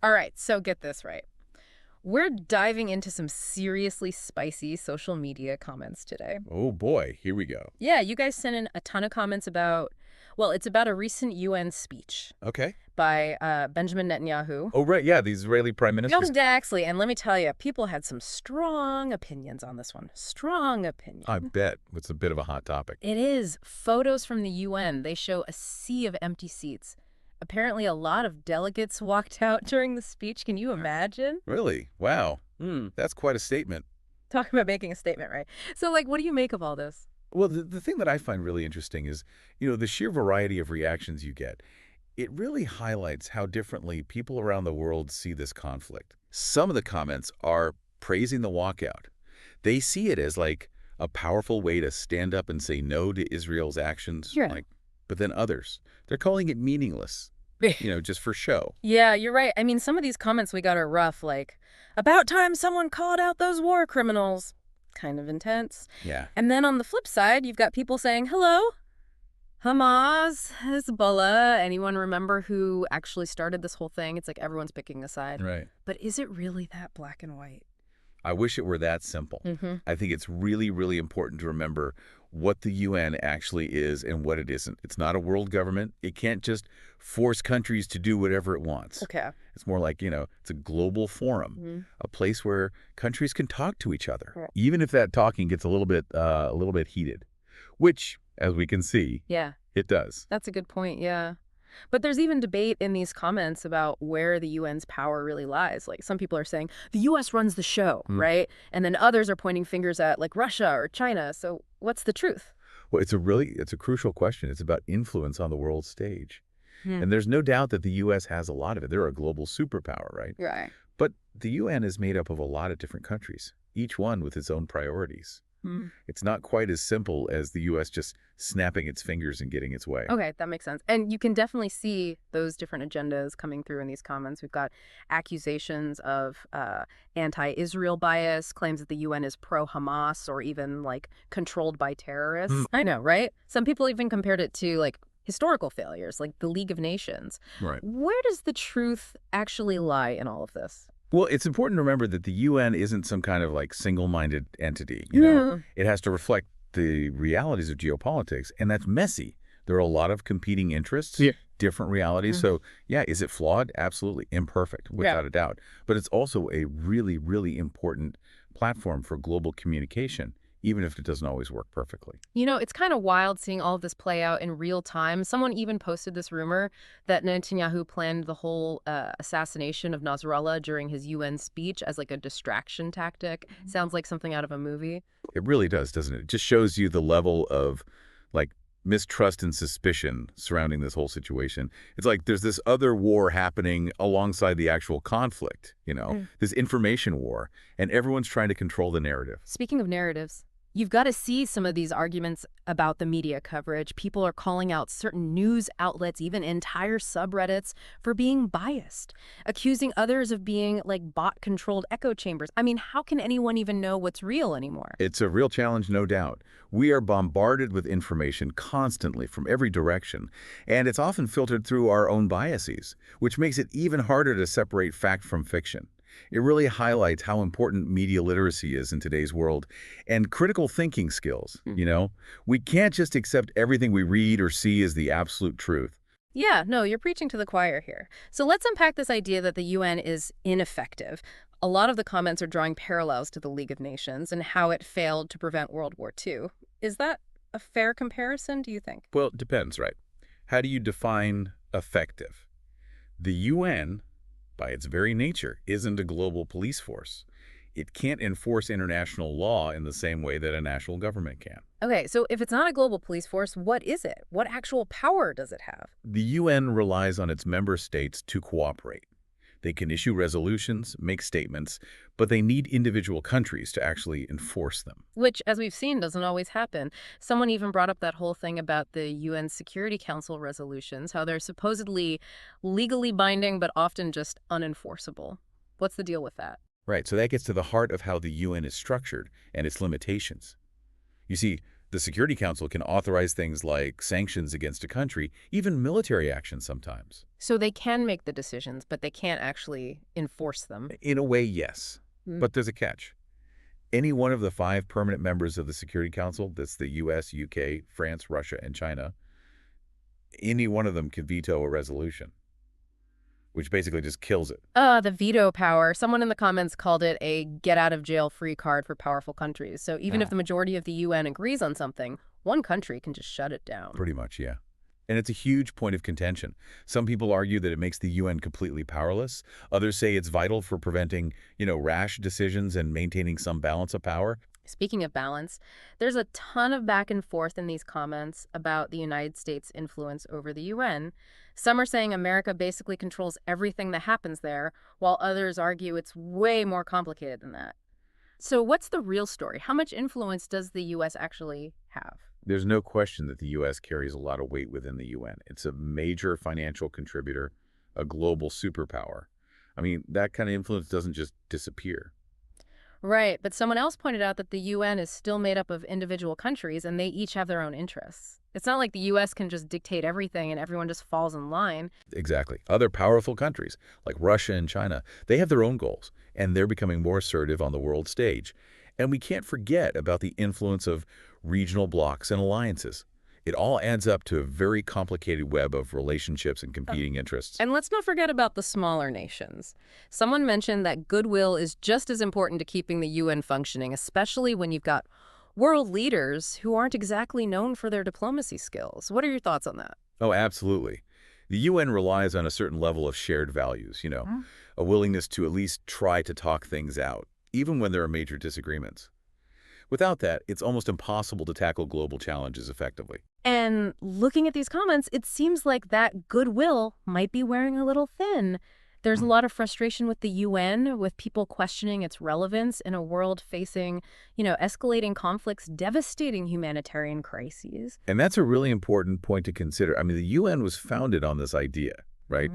All right, so get this right. We're diving into some seriously spicy social media comments today. Oh boy, here we go. Yeah, you guys sent in a ton of comments about, well, it's about a recent UN speech Okay. by Benjamin Netanyahu. Oh, right. Yeah, the Israeli prime No, minister. exactly. And let me tell you, people had some strong opinions on this one. Strong I opinion. bet it's a bit of a hot topic. It is. Photos from the UN, they show a sea of empty seats. Apparently, a lot of delegates walked out during the speech. Can you imagine? Really? Wow. That's quite a statement. Talk about making a statement, right? So, like, what do you make of all this? Well, the thing that I find really interesting is, the sheer variety of reactions you get. It really highlights how differently people around the world see this conflict. Some of the comments are praising the walkout. They see it as like a powerful way to stand up and say no to Israel's actions. Yeah. But then others, they're calling it meaningless, just for show. Yeah, you're right. I mean, some of these comments we got are rough, like, about time someone called out those war criminals. Kind of intense. Yeah. And then on the flip side, you've got people saying, hello, Hamas, Hezbollah. Anyone remember who actually started this whole thing? It's like everyone's picking a side. Right. But is it really that black and white? I wish it were that simple. I think it's really, really important to remember what the UN actually is and what it isn't. It's not a world government. It can't just force countries to do whatever it wants. Okay. It's more like, it's a global forum, a place where countries can talk to each other, Right. even if that talking gets a little bit heated, which, as we can see, Yeah, it does. that's a good point. Yeah. But there's even debate in these comments about where the UN's power really lies. Like some people are saying the US runs the show, right? And then others are pointing fingers at like Russia or China. So what's the truth? Well, it's a crucial question. It's about influence on the world stage. Hmm. And there's no doubt that the U.S. has a lot of it. They're a global superpower, right? Right. But the UN is made up of a lot of different countries, each one with its own priorities. It's not quite as simple as the U.S. just snapping its fingers and getting its way. Okay, that makes sense. And you can definitely see those different agendas coming through in these comments. We've got accusations of anti-Israel bias, claims that the UN is pro-Hamas or even like controlled by terrorists. I know, right? Some people even compared it to like historical failures, like the League of Nations. Right. Where does the truth actually lie in all of this? Well, it's important to remember that the UN isn't some kind of like single-minded entity. It has to reflect the realities of geopolitics, and that's messy. There are a lot of competing interests, different realities. So, yeah, is it flawed? Absolutely. Imperfect, without a doubt. But it's also a really, really important platform for global communication, even if it doesn't always work perfectly. You know, it's kind of wild seeing all of this play out in real time. Someone even posted this rumor that Netanyahu planned the whole assassination of Nasrallah during his UN speech as like a distraction tactic. Sounds like something out of a movie. It really does, doesn't it? It just shows you the level of like mistrust and suspicion surrounding this whole situation. It's like there's this other war happening alongside the actual conflict, this information war, and everyone's trying to control the narrative. Speaking of narratives, you've got to see some of these arguments about the media coverage. People are calling out certain news outlets, even entire subreddits, for being biased, accusing others of being like bot-controlled echo chambers. I mean, how can anyone even know what's real anymore? It's a real challenge, no doubt. We are bombarded with information constantly from every direction, and it's often filtered through our own biases, which makes it even harder to separate fact from fiction. It really highlights how important media literacy is in today's world and critical thinking skills, We can't just accept everything we read or see as the absolute truth. Yeah, no, you're preaching to the choir here. So let's unpack this idea that the UN is ineffective. A lot of the comments are drawing parallels to the League of Nations and how it failed to prevent World War II. Is that a fair comparison, do you think? Well, it depends, right? How do you define effective? The UN, by its very nature, isn't a global police force. It can't enforce international law in the same way that a national government can. Okay, so if it's not a global police force, what is it? What actual power does it have? The UN relies on its member states to cooperate. They can issue resolutions, make statements, but they need individual countries to actually enforce them. Which, as we've seen, doesn't always happen. Someone even brought up that whole thing about the UN Security Council resolutions, how they're supposedly legally binding but often just unenforceable. What's the deal with that? Right, so that gets to the heart of how the UN is structured and its limitations. You see, The Security Council can authorize things like sanctions against a country, even military action sometimes. So they can make the decisions, but they can't actually enforce them. In a way, yes. Mm. But there's a catch. Any one of the 5 permanent members of the Security Council, that's the U.S., UK, France, Russia, and China, any one of them can veto a resolution, which basically just kills it. The veto power. Someone in the comments called it a get-out-of-jail-free card for powerful countries. So even if the majority of the UN agrees on something, one country can just shut it down. Pretty much, yeah. And it's a huge point of contention. Some people argue that it makes the UN completely powerless. Others say it's vital for preventing, rash decisions and maintaining some balance of power. Speaking of balance, there's a ton of back and forth in these comments about the United States' influence over the UN. Some are saying America basically controls everything that happens there, while others argue it's way more complicated than that. So what's the real story? How much influence does the U.S. actually have? There's no question that the U.S. carries a lot of weight within the UN. It's a major financial contributor, a global superpower. I mean, that kind of influence doesn't just disappear. Right, but someone else pointed out that the UN is still made up of individual countries and they each have their own interests. It's not like the US can just dictate everything and everyone just falls in line. Exactly. Other powerful countries, like Russia and China, they have their own goals, and they're becoming more assertive on the world stage. And we can't forget about the influence of regional blocs and alliances. It all adds up to a very complicated web of relationships and competing interests. And let's not forget about the smaller nations. Someone mentioned that goodwill is just as important to keeping the UN functioning, especially when you've got world leaders who aren't exactly known for their diplomacy skills. What are your thoughts on that? Oh, absolutely. The UN relies on a certain level of shared values, a willingness to at least try to talk things out, even when there are major disagreements. Without that, it's almost impossible to tackle global challenges effectively. And looking at these comments, it seems like that goodwill might be wearing a little thin. There's a lot of frustration with the UN, with people questioning its relevance in a world facing, escalating conflicts, devastating humanitarian crises. And that's a really important point to consider. I mean, the UN was founded on this idea, right?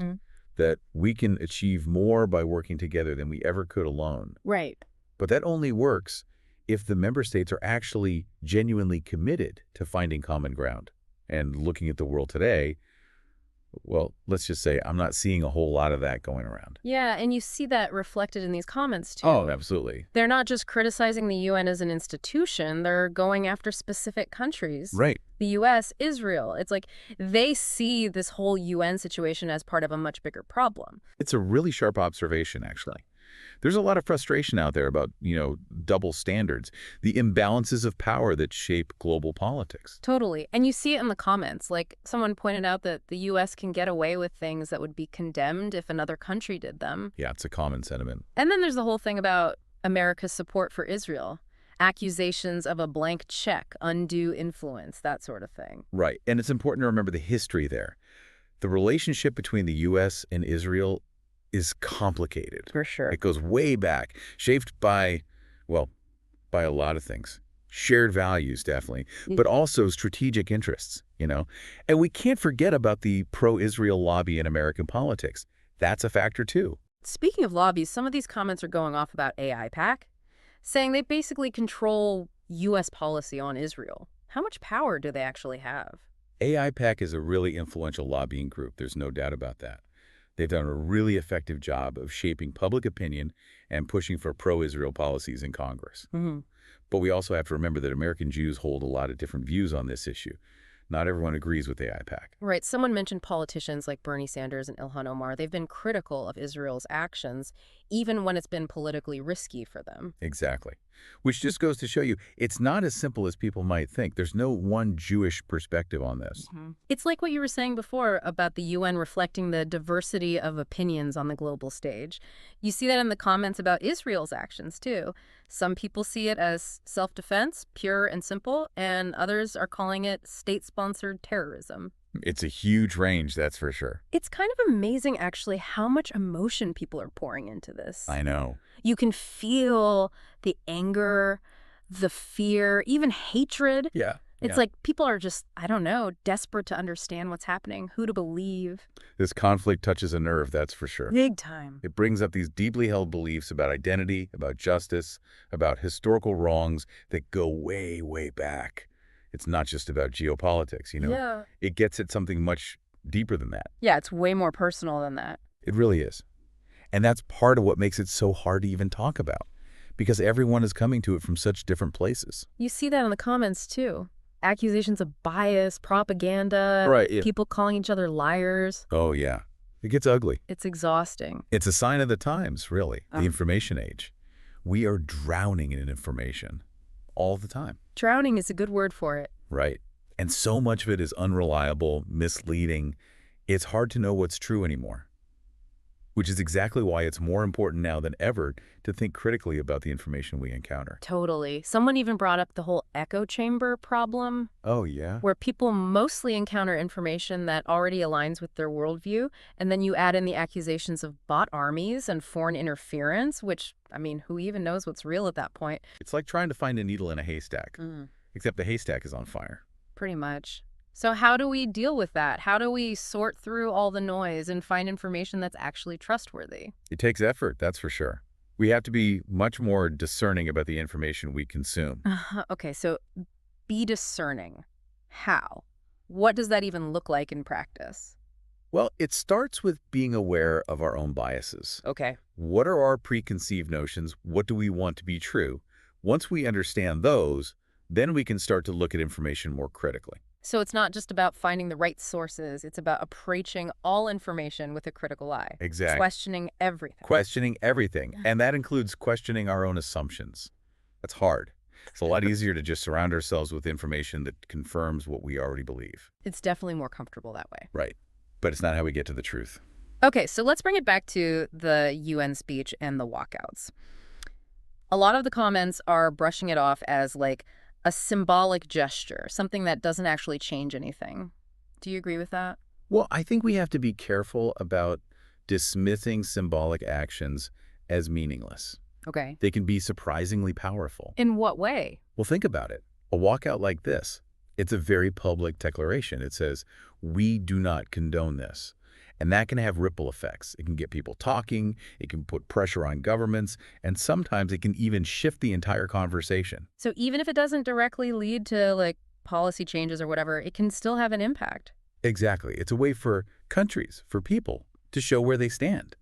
That we can achieve more by working together than we ever could alone. Right. But that only works if the member states are actually genuinely committed to finding common ground. And looking at the world today, well, let's just say I'm not seeing a whole lot of that going around. Yeah, and you see that reflected in these comments, too. Oh, absolutely. They're not just criticizing the UN as an institution, they're going after specific countries. Right. The U.S., Israel. It's like they see this whole UN situation as part of a much bigger problem. It's a really sharp observation, actually. There's a lot of frustration out there about, double standards, the imbalances of power that shape global politics. Totally. And you see it in the comments. Like someone pointed out that the U.S. can get away with things that would be condemned if another country did them. Yeah, it's a common sentiment. And then there's the whole thing about America's support for Israel. Accusations of a blank check, undue influence, that sort of thing. Right. And it's important to remember the history there. The relationship between the U.S. and Israel is complicated. For sure. It goes way back, shaped by a lot of things. Shared values, definitely, but also strategic interests, And we can't forget about the pro-Israel lobby in American politics. That's a factor, too. Speaking of lobbies, some of these comments are going off about AIPAC, saying they basically control U.S. policy on Israel. How much power do they actually have? AIPAC is a really influential lobbying group. There's no doubt about that. They've done a really effective job of shaping public opinion and pushing for pro-Israel policies in Congress. But we also have to remember that American Jews hold a lot of different views on this issue. Not everyone agrees with AIPAC. Right. Someone mentioned politicians like Bernie Sanders and Ilhan Omar. They've been critical of Israel's actions, even when it's been politically risky for them. Exactly. Which just goes to show you, it's not as simple as people might think. There's no one Jewish perspective on this. It's like what you were saying before about the UN reflecting the diversity of opinions on the global stage. You see that in the comments about Israel's actions, too. Some people see it as self-defense, pure and simple, and others are calling it state-sponsored terrorism. It's a huge range, that's for sure. It's kind of amazing, actually, how much emotion people are pouring into this. I know. You can feel the anger, the fear, even hatred. Yeah. It's like people are just, I don't know, desperate to understand what's happening, who to believe. This conflict touches a nerve, that's for sure. Big time. It brings up these deeply held beliefs about identity, about justice, about historical wrongs that go way, way back. It's not just about geopolitics, Yeah. It gets at something much deeper than that. Yeah, it's way more personal than that. It really is. And that's part of what makes it so hard to even talk about, because everyone is coming to it from such different places. You see that in the comments, too. Accusations of bias, propaganda, Right, yeah. people calling each other liars. Oh, yeah. It gets ugly. It's exhausting. It's a sign of the times, really, the Oh. information age. We are drowning in information all the time. Drowning is a good word for it. Right. And so much of it is unreliable, misleading. It's hard to know what's true anymore, which is exactly why it's more important now than ever to think critically about the information we encounter. Totally. Someone even brought up the whole echo chamber problem, Oh, yeah? where people mostly encounter information that already aligns with their worldview, and then you add in the accusations of bot armies and foreign interference, which, I mean, who even knows what's real at that point? It's like trying to find a needle in a haystack, Mm, except the haystack is on fire. pretty much. So how do we deal with that? How do we sort through all the noise and find information that's actually trustworthy? It takes effort, that's for sure. We have to be much more discerning about the information we consume. Okay, so be discerning. How? What does that even look like in practice? Well, it starts with being aware of our own biases. Okay. What are our preconceived notions? What do we want to be true? Once we understand those, then we can start to look at information more critically. So it's not just about finding the right sources. It's about approaching all information with a critical eye. Exactly. Questioning everything. Questioning everything. And that includes questioning our own assumptions. That's hard. It's a lot easier to just surround ourselves with information that confirms what we already believe. It's definitely more comfortable that way. Right. But it's not how we get to the truth. Okay, so let's bring it back to the UN speech and the walkouts. A lot of the comments are brushing it off as like a symbolic gesture, something that doesn't actually change anything. Do you agree with that? Well, I think we have to be careful about dismissing symbolic actions as meaningless. Okay. They can be surprisingly powerful. In what way? Well, think about it. A walkout like this, it's a very public declaration. It says, we do not condone this. And that can have ripple effects. It can get people talking, it can put pressure on governments, and sometimes it can even shift the entire conversation. So even if it doesn't directly lead to like policy changes or whatever, it can still have an impact. Exactly. It's a way for countries, for people, to show where they stand,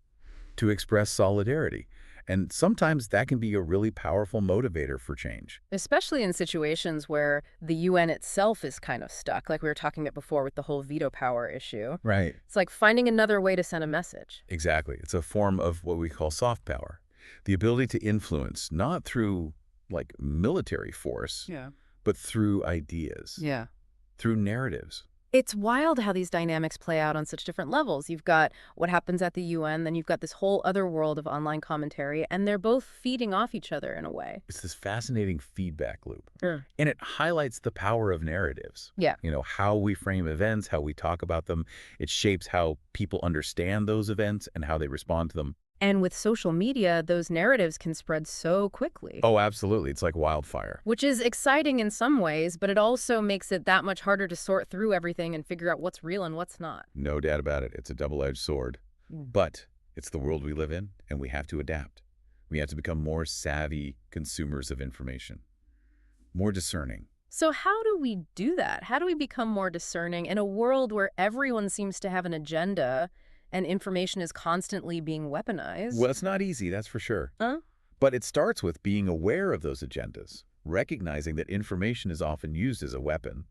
to express solidarity. And sometimes that can be a really powerful motivator for change. Especially in situations where the UN itself is kind of stuck, like we were talking about before with the whole veto power issue. Right. It's like finding another way to send a message. Exactly. It's a form of what we call soft power. The ability to influence, not through like military force, Yeah. but through ideas, Yeah. through narratives. It's wild how these dynamics play out on such different levels. You've got what happens at the UN, then you've got this whole other world of online commentary, and they're both feeding off each other in a way. It's this fascinating feedback loop. Sure. And it highlights the power of narratives. Yeah. How we frame events, how we talk about them. It shapes how people understand those events and how they respond to them. And with social media, those narratives can spread so quickly. Oh, absolutely. It's like wildfire. Which is exciting in some ways, but it also makes it that much harder to sort through everything and figure out what's real and what's not. No doubt about it. It's a double-edged sword. But it's the world we live in, and we have to adapt. We have to become more savvy consumers of information, more discerning. So how do we do that? How do we become more discerning in a world where everyone seems to have an agenda and information is constantly being weaponized? Well, it's not easy, that's for sure. Huh? But it starts with being aware of those agendas, recognizing that information is often used as a weapon.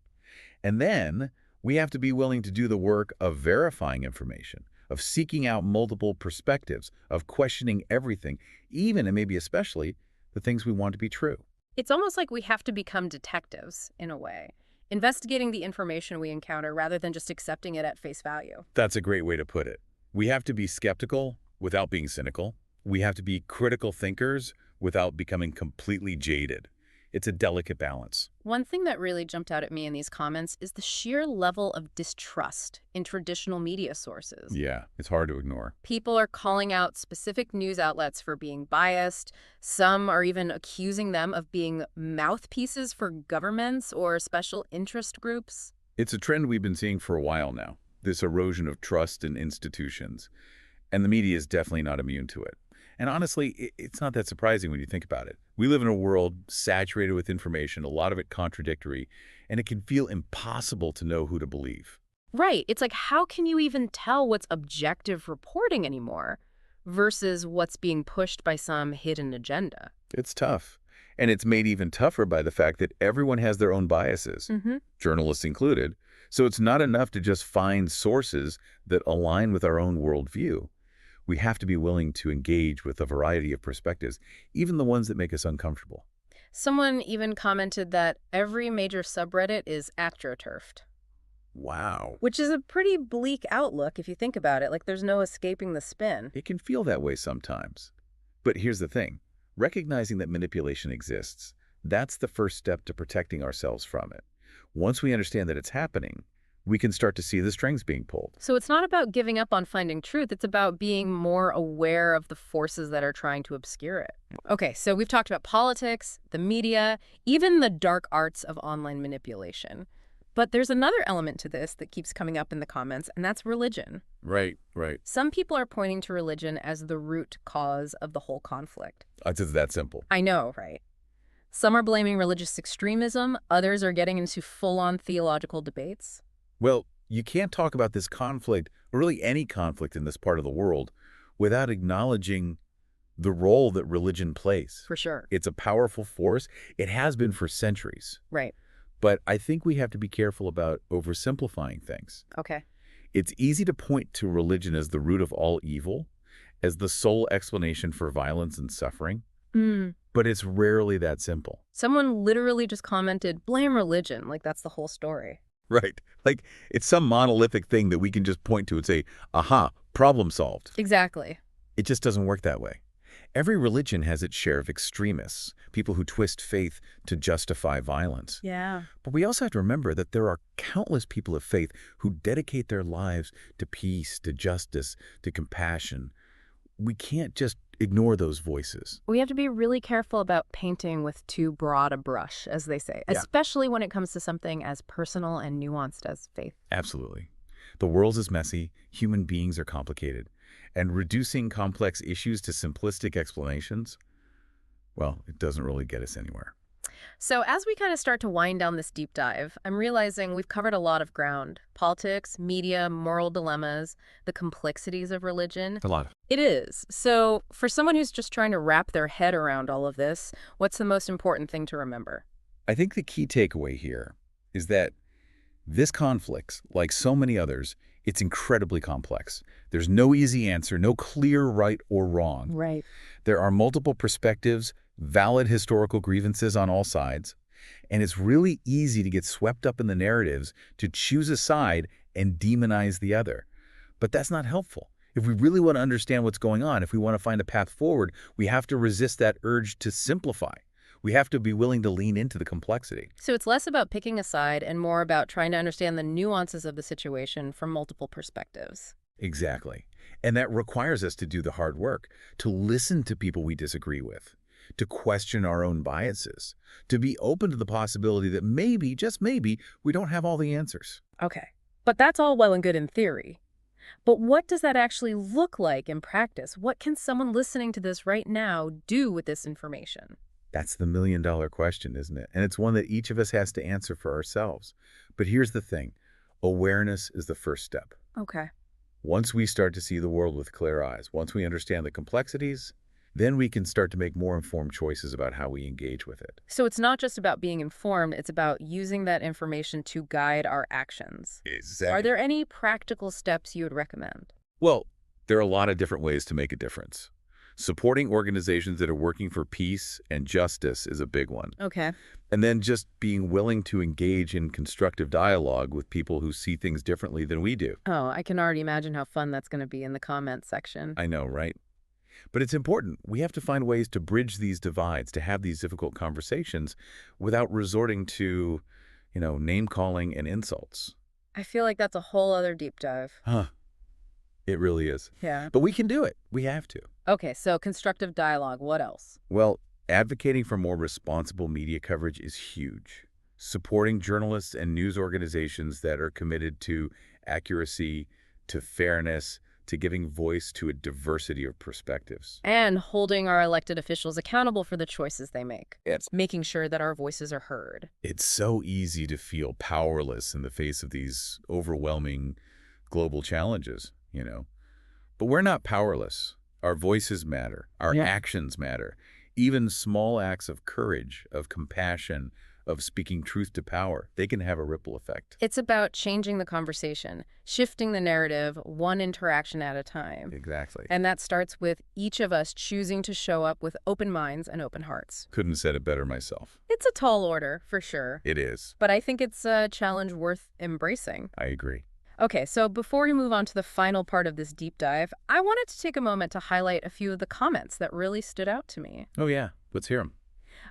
And then we have to be willing to do the work of verifying information, of seeking out multiple perspectives, of questioning everything, even and maybe especially the things we want to be true. It's almost like we have to become detectives in a way, investigating the information we encounter rather than just accepting it at face value. That's a great way to put it. We have to be skeptical without being cynical. We have to be critical thinkers without becoming completely jaded. It's a delicate balance. One thing that really jumped out at me in these comments is the sheer level of distrust in traditional media sources. Yeah, it's hard to ignore. People are calling out specific news outlets for being biased. Some are even accusing them of being mouthpieces for governments or special interest groups. It's a trend we've been seeing for a while now, this erosion of trust in institutions. And the media is definitely not immune to it. And honestly, it's not that surprising when you think about it. We live in a world saturated with information, a lot of it contradictory, and it can feel impossible to know who to believe. Right. It's like, how can you even tell what's objective reporting anymore versus what's being pushed by some hidden agenda? It's tough. And it's made even tougher by the fact that everyone has their own biases, Mm-hmm. journalists included. So it's not enough to just find sources that align with our own worldview. We have to be willing to engage with a variety of perspectives, even the ones that make us uncomfortable. Someone even commented that every major subreddit is astroturfed, Wow. which is a pretty bleak outlook if you think about it. Like, there's no escaping the spin. It can feel that way sometimes. But here's the thing. Recognizing that manipulation exists, that's the first step to protecting ourselves from it. Once we understand that it's happening, we can start to see the strings being pulled. So it's not about giving up on finding truth. It's about being more aware of the forces that are trying to obscure it. Okay, so we've talked about politics, the media, even the dark arts of online manipulation. But there's another element to this that keeps coming up in the comments, and that's religion. Right, right. Some people are pointing to religion as the root cause of the whole conflict. It's just that simple. I know, right? Some are blaming religious extremism. Others are getting into full-on theological debates. Well, you can't talk about this conflict, or really any conflict in this part of the world, without acknowledging the role that religion plays. For sure. It's a powerful force. It has been for centuries. Right. But I think we have to be careful about oversimplifying things. Okay. It's easy to point to religion as the root of all evil, as the sole explanation for violence and suffering. But it's rarely that simple. Someone literally just commented, blame religion, like that's the whole story. Right. Like, it's some monolithic thing that we can just point to and say, aha, problem solved. Exactly. It just doesn't work that way. Every religion has its share of extremists, people who twist faith to justify violence. Yeah. But we also have to remember that there are countless people of faith who dedicate their lives to peace, to justice, to compassion. We can't just ignore those voices. We have to be really careful about painting with too broad a brush, as they say, Yeah. especially when it comes to something as personal and nuanced as faith. Absolutely. The world is messy, human beings are complicated, and reducing complex issues to simplistic explanations, well, it doesn't really get us anywhere. So as we kind of start to wind down this deep dive, I'm realizing we've covered a lot of ground. Politics, media, moral dilemmas, the complexities of religion. A lot. It is. So for someone who's just trying to wrap their head around all of this, what's the most important thing to remember? I think the key takeaway here is that this conflict, like so many others, it's incredibly complex. There's no easy answer, no clear right or wrong. Right. There are multiple perspectives, valid historical grievances on all sides, and it's really easy to get swept up in the narratives, to choose a side and demonize the other. But that's not helpful. If we really want to understand what's going on, if we want to find a path forward, we have to resist that urge to simplify. We have to be willing to lean into the complexity. So it's less about picking a side and more about trying to understand the nuances of the situation from multiple perspectives. Exactly. And that requires us to do the hard work, to listen to people we disagree with, to question our own biases, to be open to the possibility that maybe, just maybe, we don't have all the answers. Okay. But that's all well and good in theory. But what does that actually look like in practice? What can someone listening to this right now do with this information? That's the million-dollar question, isn't it? And it's one that each of us has to answer for ourselves. But here's the thing. Awareness is the first step. Okay. Once we start to see the world with clear eyes, once we understand the complexities, then we can start to make more informed choices about how we engage with it. So it's not just about being informed, it's about using that information to guide our actions. Exactly. Are there any practical steps you would recommend? Well, there are a lot of different ways to make a difference. Supporting organizations that are working for peace and justice is a big one. Okay. And then just being willing to engage in constructive dialogue with people who see things differently than we do. Oh, I can already imagine how fun that's going to be in the comments section. I know, right? But it's important. We have to find ways to bridge these divides, to have these difficult conversations without resorting to, name-calling and insults. I feel like that's a whole other deep dive. Huh. It really is. Yeah. But we can do it. We have to. Okay, so constructive dialogue. What else? Well, advocating for more responsible media coverage is huge. Supporting journalists and news organizations that are committed to accuracy, to fairness, to giving voice to a diversity of perspectives. And holding our elected officials accountable for the choices they make. It's, Making sure that our voices are heard. it's so easy to feel powerless in the face of these overwhelming global challenges. But we're not powerless. Our voices matter. Our actions matter. Even small acts of courage, of compassion, of speaking truth to power, they can have a ripple effect. It's about changing the conversation, shifting the narrative one interaction at a time. Exactly. And that starts with each of us choosing to show up with open minds and open hearts. Couldn't have said it better myself. It's a tall order, for sure. It is. But I think it's a challenge worth embracing. I agree. Okay, so before we move on to the final part of this deep dive, I wanted to take a moment to highlight a few of the comments that really stood out to me. Oh, yeah. Let's hear them.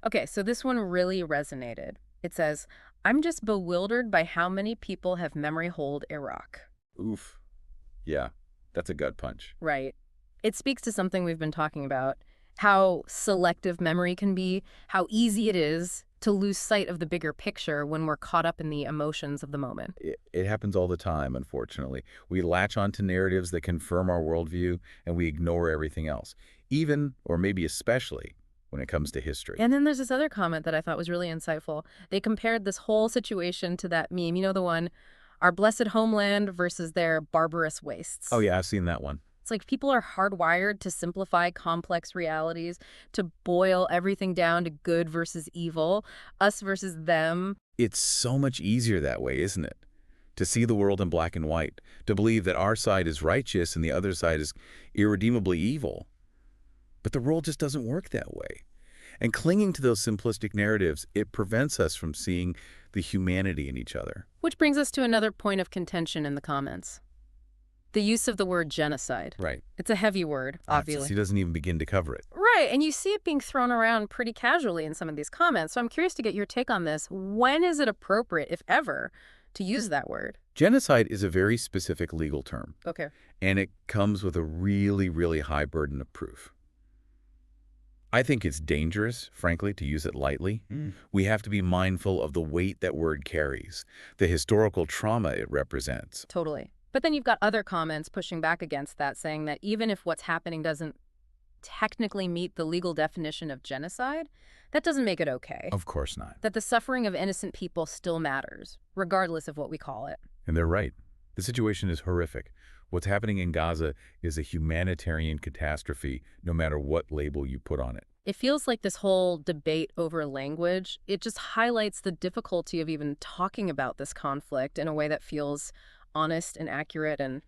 Okay, so this one really resonated. It says, "I'm just bewildered by how many people have memory hold Iraq." Oof. Yeah, that's a gut punch. Right. It speaks to something we've been talking about, how selective memory can be, how easy it is to lose sight of the bigger picture when we're caught up in the emotions of the moment. It happens all the time, unfortunately. We latch onto narratives that confirm our worldview, and we ignore everything else, even, or maybe especially, when it comes to history. And then there's this other comment that I thought was really insightful. They compared this whole situation to that meme, the one, our blessed homeland versus their barbarous wastes. Oh, yeah, I've seen that one. It's like people are hardwired to simplify complex realities, to boil everything down to good versus evil, us versus them. It's so much easier that way, isn't it? To see the world in black and white, to believe that our side is righteous and the other side is irredeemably evil. But the world just doesn't work that way. And clinging to those simplistic narratives, it prevents us from seeing the humanity in each other. Which brings us to another point of contention in the comments. The use of the word genocide. Right. It's a heavy word, obviously. He doesn't even begin to cover it. Right, and you see it being thrown around pretty casually in some of these comments. So I'm curious to get your take on this. When is it appropriate, if ever, to use that word? Genocide is a very specific legal term. Okay. And it comes with a really, really high burden of proof. I think it's dangerous, frankly, to use it lightly. We have to be mindful of the weight that word carries, the historical trauma it represents. Totally. But then you've got other comments pushing back against that, saying that even if what's happening doesn't technically meet the legal definition of genocide, that doesn't make it okay. Of course not. That the suffering of innocent people still matters, regardless of what we call it. And they're right. The situation is horrific. What's happening in Gaza is a humanitarian catastrophe, no matter what label you put on it. It feels like this whole debate over language, it just highlights the difficulty of even talking about this conflict in a way that feels honest and accurate and,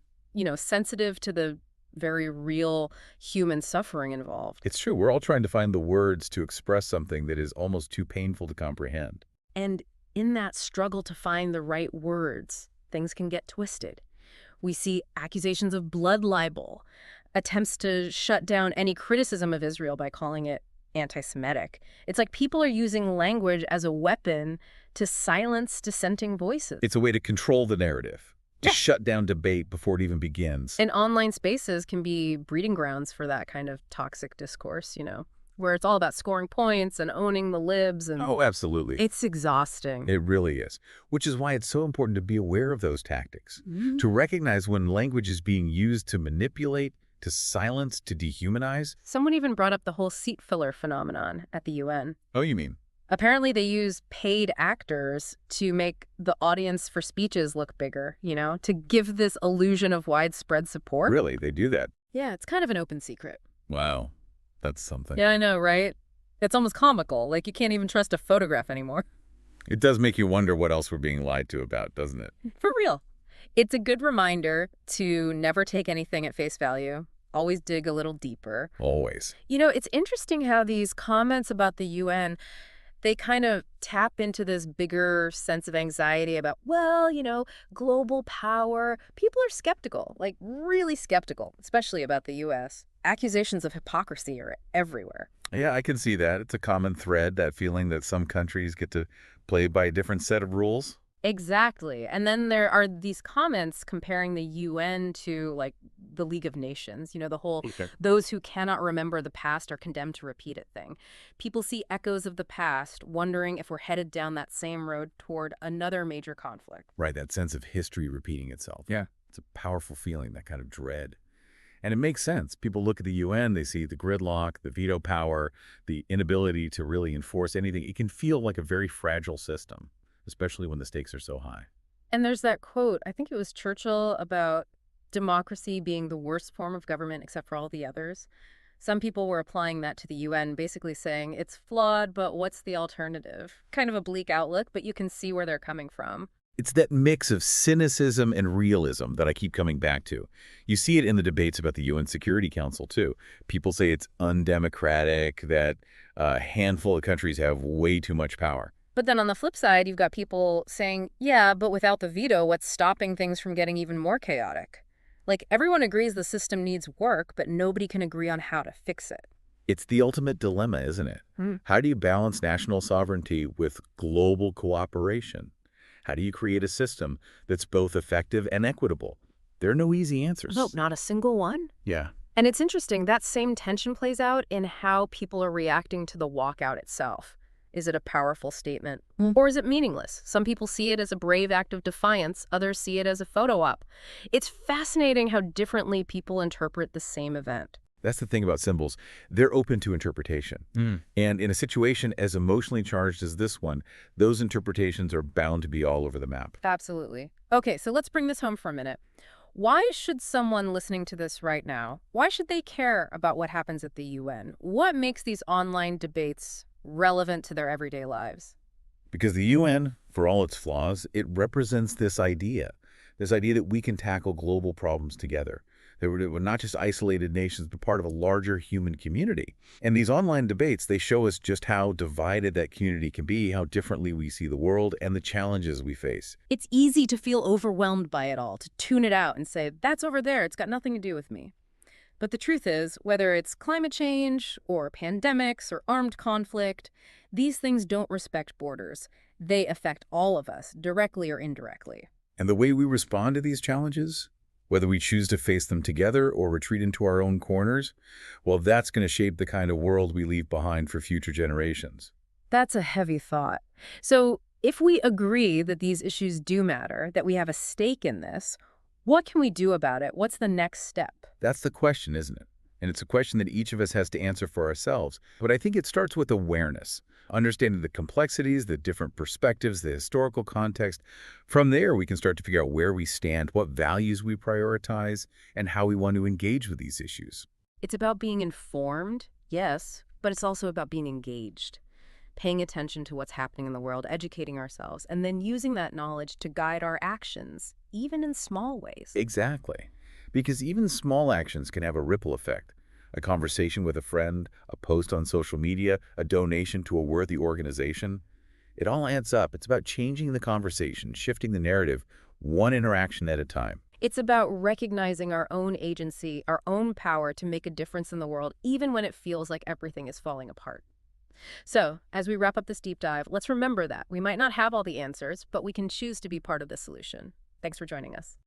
sensitive to the very real human suffering involved. It's true. We're all trying to find the words to express something that is almost too painful to comprehend. And in that struggle to find the right words, things can get twisted. We see accusations of blood libel, attempts to shut down any criticism of Israel by calling it anti-Semitic. It's like people are using language as a weapon to silence dissenting voices. It's a way to control the narrative, to shut down debate before it even begins. And online spaces can be breeding grounds for that kind of toxic discourse, where it's all about scoring points and owning the libs. And Oh, absolutely. it's exhausting. It really is, which is why it's so important to be aware of those tactics, to recognize when language is being used to manipulate, to silence, to dehumanize. Someone even brought up the whole seat filler phenomenon at the UN. Oh, you mean? Apparently they use paid actors to make the audience for speeches look bigger, to give this illusion of widespread support. Really? They do that? Yeah, it's kind of an open secret. Wow. That's something. Yeah, I know, right? It's almost comical. Like, you can't even trust a photograph anymore. It does make you wonder what else we're being lied to about, doesn't it? For real. It's a good reminder to never take anything at face value. Always dig a little deeper. Always. It's interesting how these comments about the UN, they kind of tap into this bigger sense of anxiety about, global power. People are skeptical, like really skeptical, especially about the U.S. Accusations of hypocrisy are everywhere. Yeah, I can see that. It's a common thread, that feeling that some countries get to play by a different set of rules. Exactly. And then there are these comments comparing the UN to, like, the League of Nations, the whole those who cannot remember the past are condemned to repeat it thing. People see echoes of the past, wondering if we're headed down that same road toward another major conflict. Right, that sense of history repeating itself. Yeah. It's a powerful feeling, that kind of dread. And it makes sense. People look at the UN, they see the gridlock, the veto power, the inability to really enforce anything. It can feel like a very fragile system, especially when the stakes are so high. And there's that quote, I think it was Churchill, about democracy being the worst form of government except for all the others. Some people were applying that to the UN, basically saying it's flawed, but what's the alternative? Kind of a bleak outlook, but you can see where they're coming from. It's that mix of cynicism and realism that I keep coming back to. You see it in the debates about the UN Security Council, too. People say it's undemocratic, that a handful of countries have way too much power. But then on the flip side, you've got people saying, yeah, but without the veto, what's stopping things from getting even more chaotic? Like, everyone agrees the system needs work, but nobody can agree on how to fix it. It's the ultimate dilemma, isn't it? How do you balance national sovereignty with global cooperation? How do you create a system that's both effective and equitable? There are no easy answers. Nope, not a single one. Yeah. And it's interesting, that same tension plays out in how people are reacting to the walkout itself. Is it a powerful statement? Or is it meaningless? Some people see it as a brave act of defiance. Others see it as a photo op. It's fascinating how differently people interpret the same event. That's the thing about symbols. They're open to interpretation. And in a situation as emotionally charged as this one, those interpretations are bound to be all over the map. Absolutely. Okay, so let's bring this home for a minute. Why should someone listening to this right now, why should they care about what happens at the UN? What makes these online debates relevant to their everyday lives? Because the UN, for all its flaws, it represents this idea that we can tackle global problems together. That we're not just isolated nations, but part of a larger human community. And these online debates, they show us just how divided that community can be, how differently we see the world, and the challenges we face. It's easy to feel overwhelmed by it all, to tune it out and say, that's over there, it's got nothing to do with me. But the truth is, whether it's climate change or pandemics or armed conflict, these things don't respect borders. They affect all of us, directly or indirectly. And the way we respond to these challenges, whether we choose to face them together or retreat into our own corners, well, that's going to shape the kind of world we leave behind for future generations. That's a heavy thought. So if we agree that these issues do matter, that we have a stake in this, what can we do about it? What's the next step? That's the question, isn't it? And it's a question that each of us has to answer for ourselves. But I think it starts with awareness, understanding the complexities, the different perspectives, the historical context. From there, we can start to figure out where we stand, what values we prioritize, and how we want to engage with these issues. It's about being informed, yes, but it's also about being engaged, paying attention to what's happening in the world, educating ourselves, and then using that knowledge to guide our actions, even in small ways. Exactly. Because even small actions can have a ripple effect. A conversation with a friend, a post on social media, a donation to a worthy organization. It all adds up. It's about changing the conversation, shifting the narrative, one interaction at a time. It's about recognizing our own agency, our own power to make a difference in the world, even when it feels like everything is falling apart. So, as we wrap up this deep dive, let's remember that we might not have all the answers, but we can choose to be part of the solution. Thanks for joining us.